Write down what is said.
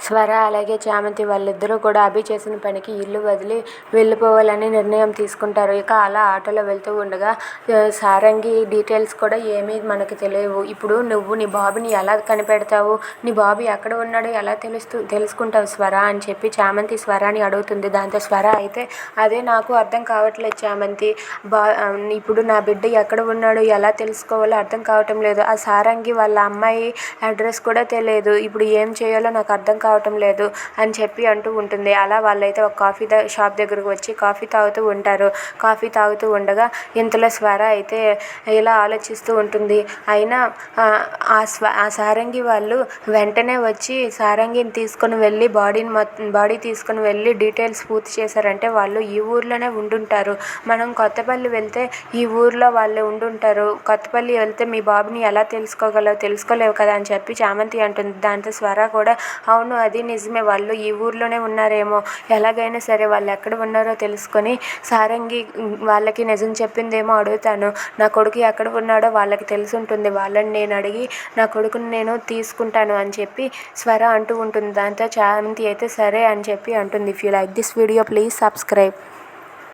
స్వర అలాగే చామంతి వాళ్ళిద్దరూ కూడా అభి చేసిన పనికి ఇల్లు వదిలి వెళ్ళిపోవాలని నిర్ణయం తీసుకుంటారు. ఇక అలా ఆటోలో వెళ్తూ ఉండగా సారంగి డీటెయిల్స్ కూడా ఏమీ మనకు తెలియవు. ఇప్పుడు నువ్వు నీ బాబుని ఎలా కనిపెడతావు, నీ బాబు ఎక్కడ ఉన్నాడో ఎలా తెలుసుకుంటావు స్వర అని చెప్పి చామంతి స్వరాని అడుగుతుంది. దాంతో స్వర అయితే అదే నాకు అర్థం కావట్లేదు చామంతి, ఇప్పుడు నా బిడ్డ ఎక్కడ ఉన్నాడో ఎలా తెలుసుకోవాలో అర్థం కావటం లేదు. ఆ సారంగి వాళ్ళ అమ్మాయి అడ్రస్ కూడా తెలియదు. ఇప్పుడు ఏం చేయాలో నాకు అర్థం కావటం లేదు అని చెప్పి అంటూ ఉంటుంది. అలా వాళ్ళైతే ఒక కాఫీ షాప్ దగ్గరకు వచ్చి కాఫీ తాగుతూ ఉంటారు. కాఫీ తాగుతూ ఉండగా ఇంతలో స్వర అయితే ఇలా ఆలోచిస్తూ ఉంటుంది. అయినా ఆ సారంగి వాళ్ళు వెంటనే వచ్చి సారంగిని తీసుకొని వెళ్ళి బాడీ తీసుకొని వెళ్ళి డీటెయిల్స్ పూర్తి చేశారంటే వాళ్ళు ఈ ఊర్లోనే ఉండుంటారు. మనం కొత్తపల్లి వెళ్తే ఈ ఊర్లో వాళ్ళు ఉండుంటారు. కొత్తపల్లి వెళ్తే మీ బాబుని ఎలా తెలుసుకోలేవు కదా అని చెప్పి చామంతి అంటుంది. దాంతో స్వర కూడా అవును అది నిజమే, వాళ్ళు ఈ ఊర్లోనే ఉన్నారేమో, ఎలాగైనా సరే వాళ్ళు ఎక్కడ ఉన్నారో తెలుసుకొని సారంగి వాళ్ళకి నిజం చెప్పిందేమో అడుగుతాను. నా కొడుకు ఎక్కడ ఉన్నాడో వాళ్ళకి తెలిసి ఉంటుంది, వాళ్ళని నేను అడిగి నా కొడుకుని నేను తీసుకుంటాను అని చెప్పి స్వర అంటూ ఉంటుంది. దాంతో చామంతి అయితే సరే అని చెప్పి అంటుంది. If you like this video please subscribe.